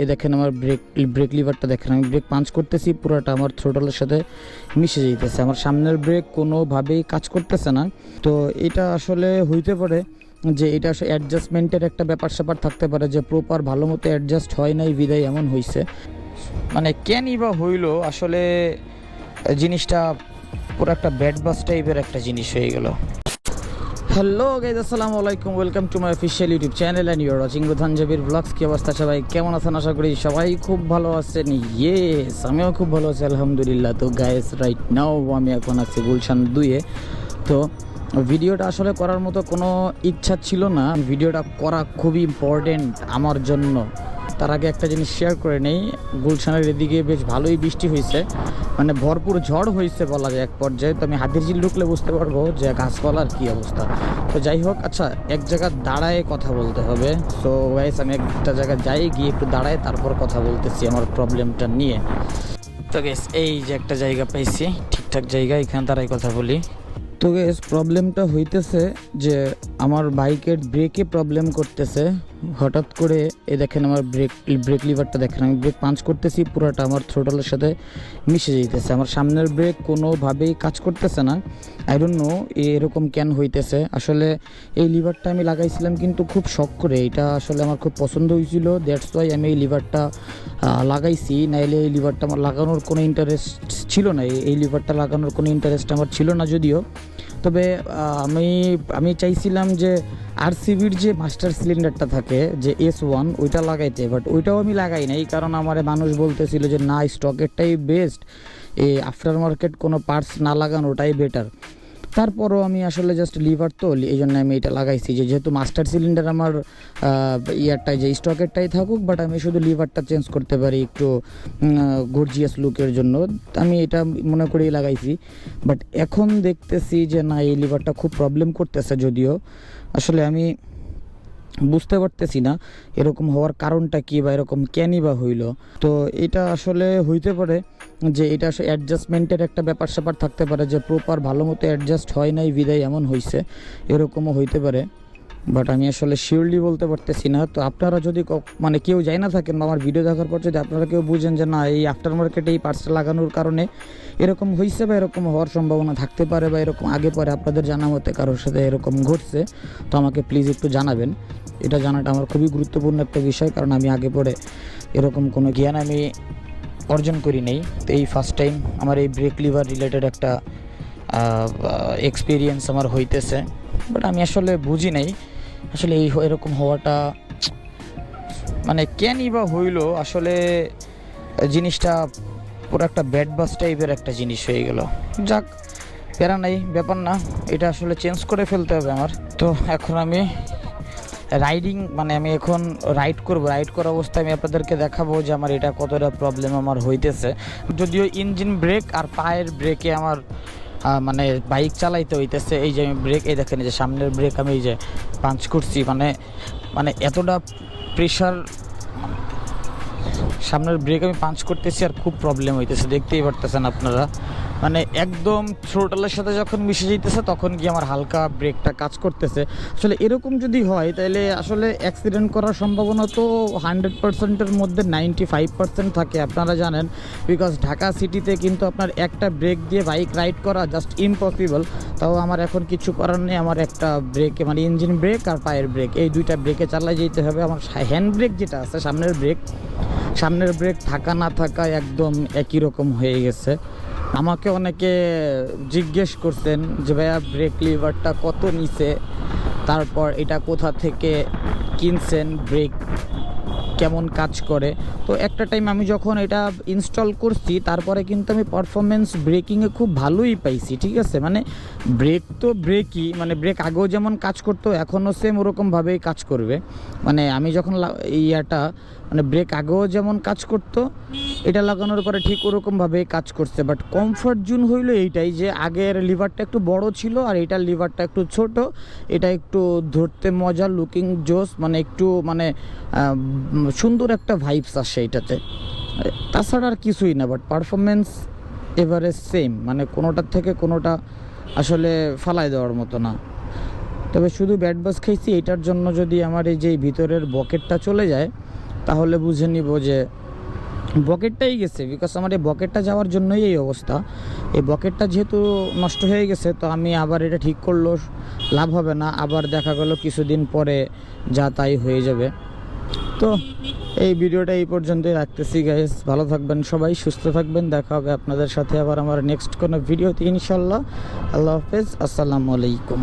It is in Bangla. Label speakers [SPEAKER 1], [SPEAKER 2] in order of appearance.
[SPEAKER 1] এই দেখেন আমার ব্রেক লিভারটা দেখেন, আমি ব্রেক পাঞ্চ করতেছি, পুরোটা আমার থ্রোটলের সাথে মিশে যেতেছে। আমার সামনের ব্রেক কোনোভাবেই কাজ করতেছে না। তো এটা আসলে হইতে পারে যে এটা আসলে অ্যাডজাস্টমেন্টের একটা ব্যাপার স্যাপার থাকতে পারে, যে প্রপার ভালো মতো অ্যাডজাস্ট হয় নাই বিদায় এমন হয়েছে। মানে কেনই বা হইলো আসলে জিনিসটা পুরো একটা ব্যাড বাস টাইপের একটা জিনিস হয়ে গেল। হ্যালো গাইজ, আসসালামু আলাইকুম, welcome to my official YouTube channel and your watching Rohan Jabir vlogs. কি অবস্থা সবাই, কেমন আছেন? আশা করি সবাই খুব ভালো আছেন। ইয়েস, আমিও খুব ভালো আছি আলহামদুলিল্লাহ। তো গাইজ, রাইট নাও আমি এখন আছি গুলশান 2-এ। তো ভিডিওটা আসলে করার মতো কোনো ইচ্ছা ছিল না, ভিডিওটা করা খুবই ইম্পর্টেন্ট আমার জন্য। তার আগে একটা জিনিস শেয়ার করে নেই, গুলশানের এদিকে বেশ ভালোই বৃষ্টি হয়েছে, মানে ভরপুর ঝড় হয়েছে বলা যায় এক পর্যায়ে। তো আমি হাতির ঝিল ঢুকলে বুঝতে পারবো যে গাছপালার কী অবস্থা। তো যাই হোক, আচ্ছা এক জায়গায় দাঁড়ায় কথা বলতে হবে। সো গাইস, আমি একটা জায়গায় যাই, গিয়ে একটু দাঁড়ায় তারপর কথা বলতেছি আমার প্রবলেমটা নিয়ে। তো গাইস, এই যে একটা জায়গা পাইছি, ঠিকঠাক জায়গা, এখানে দাঁড়ায় কথা বলি। তো গাইস, প্রবলেমটা হইতেছে যে আমার বাইকের ব্রেকে প্রবলেম করতেছে হঠাৎ করে। এই দেখেন আমার ব্রেক লিভারটা দেখেন, আমি ব্রেক পাঞ্চ করতেছি, পুরোটা আমার থ্রোটলের সাথে মিশে যেতেছে। আমার সামনের ব্রেক কোনোভাবেই কাজ করতেছে না। আই ডোন্ট নো এরকম কেন হইতেছে। আসলে এই লিভারটা আমি লাগাইছিলাম কিন্তু খুব শখ করে, এটা আসলে আমার খুব পছন্দ হয়েছিল, দ্যাটস ওয়াই আমি এই লিভারটা লাগাইছি। নাইলে এই লিভারটা আমার লাগানোর কোনো ইন্টারেস্ট ছিল না, এই লিভারটা লাগানোর কোনো ইন্টারেস্ট আমার ছিল না যদিও। তবে আমি চাইছিলাম যে আরসিবির যে মাস্টার সিলিন্ডারটা থাকে যে S1, ওইটা লাগাইতে, বাট ওইটাও আমি লাগাই নাই, কারণ আমার মানুষ বলতেছিল যে না, স্টকেরটাই বেস্ট, এই আফটার মার্কেট কোনো পার্টস না লাগানোটাই বেটার। তারপরও আমি আসলে জাস্ট লিভার তো এই জন্য আমি এটা লাগাইছি, যে যেহেতু মাস্টার সিলিন্ডার আমার ইয়ারটাই যে স্টকেরটাই থাকুক, বাট আমি শুধু লিভারটা চেঞ্জ করতে পারি একটু গর্জিয়াস লুকের জন্য, আমি এটা মনে করেই লাগাইছি। বাট এখন দেখতেছি যে না, এই লিভারটা খুব প্রবলেম করতেছে। যদিও আসলে আমি বুঝতে পারতেছি না এরকম হওয়ার কারণটা কী, বা এরকম কেনই বা হইল। তো এটা আসলে হইতে পারে যে এটা আসলে অ্যাডজাস্টমেন্টের একটা ব্যাপার স্যাপার থাকতে পারে, যে প্রপার ভালো মতো অ্যাডজাস্ট হয় নাই বিদায় এমন হয়েছে, এরকমও হইতে পারে। বাট আমি আসলে শিওরলি বলতে পারতেছি না। তো আপনারা যদি মানে কেউ যাই না থাকেন, বা আমার ভিডিও দেখার পর যদি আপনারা কেউ বুঝেন যে না, এই আফটার মার্কেটে এই পার্টসটা লাগানোর কারণে এরকম হয়েছে, বা এরকম হওয়ার সম্ভাবনা থাকতে পারে, বা এরকম আগে পরে আপনাদের জানা মতে কারোর সাথে এরকম ঘটছে, তো আমাকে প্লিজ একটু জানাবেন। এটা জানাটা আমার খুবই গুরুত্বপূর্ণ একটা বিষয়, কারণ আমি আগে পরে এরকম কোনো জ্ঞান আমি অর্জন করি নেই। তো এই ফার্স্ট টাইম আমার এই ব্রেক লিভার রিলেটেড একটা এক্সপিরিয়েন্স আমার হইতেছে, বাট আমি আসলে বুঝি নাই আসলে এরকম হওয়াটা মানে কেনই বা হইলো। আসলে জিনিসটা পুরো একটা ব্যাড বাস টাইপের একটা জিনিস হয়ে গেল। যাক, প্যারা নাই, ব্যাপার না, এটা আসলে চেঞ্জ করে ফেলতে হবে আমার। তো এখন আমি আমি এখন রাইড করবো। রাইড করা অবস্থায় আমি আপনাদেরকে দেখাবো যে আমার এটা কতটা প্রবলেম আমার হইতেছে। যদিও ইঞ্জিন ব্রেক আর পায়ের ব্রেকে আমার মানে বাইক চালাইতে হইতেছে। এই যে আমি ব্রেক, এই দেখেন যে সামনের ব্রেক আমি এই যে পাঞ্চ করছি, মানে এতটা প্রেশার, সামনের ব্রেক আমি পাঞ্চ করতেছি আর খুব প্রবলেম হইতেছে, দেখতেই পারতেছেন আপনারা। মানে একদম থ্রোটলের সাথে যখন মিশে যেতেছে তখন কি আমার হালকা ব্রেকটা কাজ করতেছে। আসলে এরকম যদি হয় তাহলে আসলে অ্যাক্সিডেন্ট করার সম্ভাবনা তো 100%-এর মধ্যে 95% থাকে, আপনারা জানেন। বিকজ ঢাকা সিটিতে কিন্তু আপনার একটা ব্রেক দিয়ে বাইক রাইড করা জাস্ট ইম্পসিবল। তাও আমার এখন কিছু করার নেই, আমার একটা ব্রেকে মানে ইঞ্জিন ব্রেক আর পায়ের ব্রেক, এই দুইটা ব্রেকে চালাই যেতে হবে। আমার হ্যান্ড ব্রেক যেটা আছে, সামনের ব্রেক থাকা না থাকা একদম একই রকম হয়ে গেছে। আমাকে অনেকে জিজ্ঞেস করছেন যে ভাইয়া ব্রেক লিভারটা কত নিছে, তারপর এটা কোথা থেকে কিনছেন, ব্রেক কেমন কাজ করে। তো একটা টাইম আমি যখন এটা ইনস্টল করছি, তারপরে কিন্তু আমি পারফরমেন্স ব্রেকিংয়ে খুব ভালোই পাইছি, ঠিক আছে। মানে ব্রেক তো ব্রেকই, মানে ব্রেক আগেও যেমন কাজ করতো এখনও সেম ওরকমভাবেই কাজ করবে। মানে আমি যখন মানে ব্রেক আগেও যেমন কাজ করতো, এটা লাগানোর পরে ঠিক ওরকমভাবেই কাজ করছে। বাট কমফর্ট জোন হইলো এইটাই যে আগের লিভারটা একটু বড় ছিল আর এটার লিভারটা একটু ছোট, এটা একটু ধরতে মজা, লুকিং জোস, মানে একটু মানে সুন্দর একটা ভাইবস আসে এটাতে, তাছাড়া আর কিছুই না। বাট পারফরমেন্স এভারেজ সেম, মানে কোনোটার থেকে কোনোটা আসলে ফালাই দেওয়ার মতো না। তবে শুধু ব্যাড বাস খাইছি এটার জন্য, যদি আমার এই যে ভিতরের বকেটটা চলে যায় তাহলে বুঝে নিব যে বকেটটাই গেছে। বিকজ আমার এই বকেটটা যাওয়ার জন্যই এই অবস্থা। এই বকেটটা যেহেতু নষ্ট হয়ে গেছে, তো আমি আবার এটা ঠিক করলেও লাভ হবে না, আবার দেখা গেল কিছুদিন পরে যা তাই হয়ে যাবে। তো এই ভিডিওটা এই পর্যন্তই রাখতেছি গাইস। ভালো থাকবেন সবাই, সুস্থ থাকবেন। দেখা হবে আপনাদের সাথে আবার আমার নেক্সট কোনো ভিডিওতে ইনশাল্লাহ। আল্লাহ হাফেজ, আসসালামু আলাইকুম।